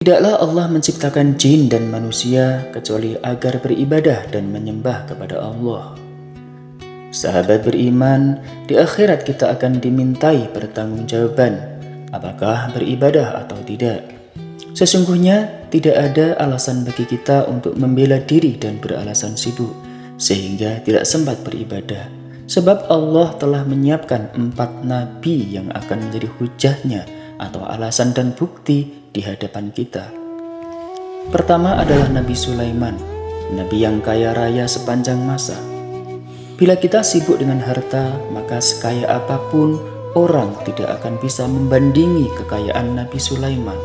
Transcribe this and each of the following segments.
Tidaklah Allah menciptakan jin dan manusia kecuali agar beribadah dan menyembah kepada Allah. Sahabat beriman, di akhirat kita akan dimintai pertanggungjawaban, apakah beribadah atau tidak. Sesungguhnya tidak ada alasan bagi kita untuk membela diri dan beralasan sibuk, sehingga tidak sempat beribadah. Sebab Allah telah menyiapkan 4 nabi yang akan menjadi hujahnya atau alasan dan bukti di hadapan kita. Pertama adalah Nabi Sulaiman, nabi yang kaya raya sepanjang masa. Bila kita sibuk dengan harta, maka sekaya apapun orang tidak akan bisa membandingi kekayaan Nabi Sulaiman.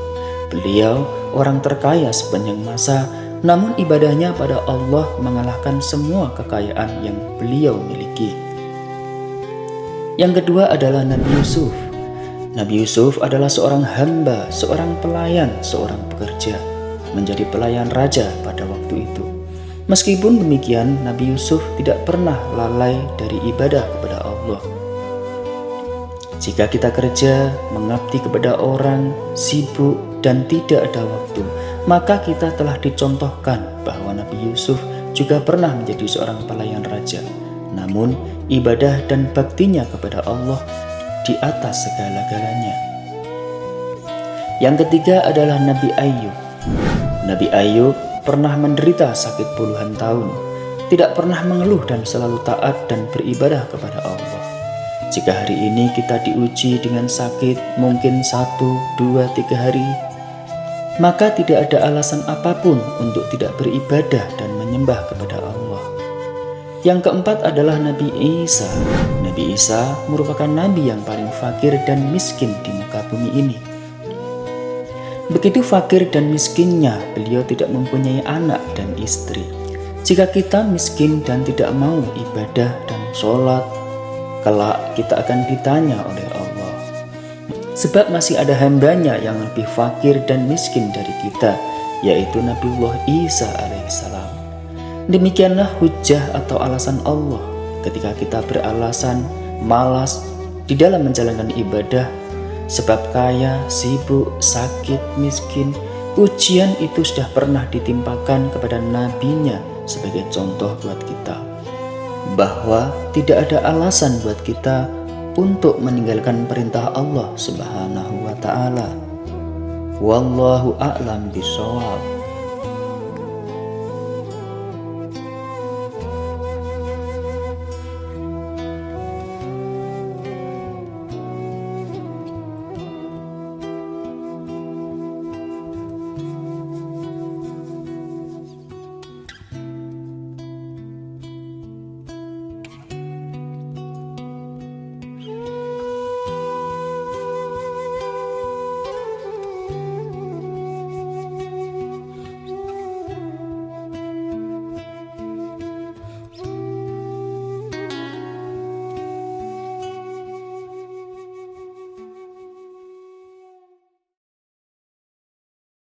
Beliau orang terkaya sepanjang masa, namun ibadahnya pada Allah mengalahkan semua kekayaan yang beliau miliki. Yang kedua adalah Nabi Yusuf. Nabi Yusuf adalah seorang hamba, seorang pelayan, seorang pekerja, menjadi pelayan raja pada waktu itu. Meskipun demikian, Nabi Yusuf tidak pernah lalai dari ibadah kepada Allah. Jika kita kerja, mengabdi kepada orang, sibuk, dan tidak ada waktu, maka kita telah dicontohkan bahwa Nabi Yusuf juga pernah menjadi seorang pelayan raja. Namun, ibadah dan baktinya kepada Allah di atas segala-galanya. Yang ketiga adalah Nabi Ayub. Nabi Ayub pernah menderita sakit puluhan tahun, tidak pernah mengeluh dan selalu taat dan beribadah kepada Allah. Jika hari ini kita diuji dengan sakit mungkin 1, 2, 3 hari, maka tidak ada alasan apapun untuk tidak beribadah dan menyembah kepada Allah. Yang keempat adalah Nabi Isa. Nabi Isa merupakan nabi yang paling fakir dan miskin di muka bumi ini. Begitu fakir dan miskinnya, beliau tidak mempunyai anak dan istri. Jika kita miskin dan tidak mau ibadah dan sholat, kelak kita akan ditanya oleh Allah. Sebab masih ada hambanya yang lebih fakir dan miskin dari kita, yaitu Nabiullah Isa alaihissalam. Demikianlah hujah atau alasan Allah ketika kita beralasan malas di dalam menjalankan ibadah, sebab kaya, sibuk, sakit, miskin. Ujian itu sudah pernah ditimpakan kepada nabinya sebagai contoh buat kita, bahwa tidak ada alasan buat kita untuk meninggalkan perintah Allah Subhanahu wa ta'ala. Wallahu a'lam bishawab.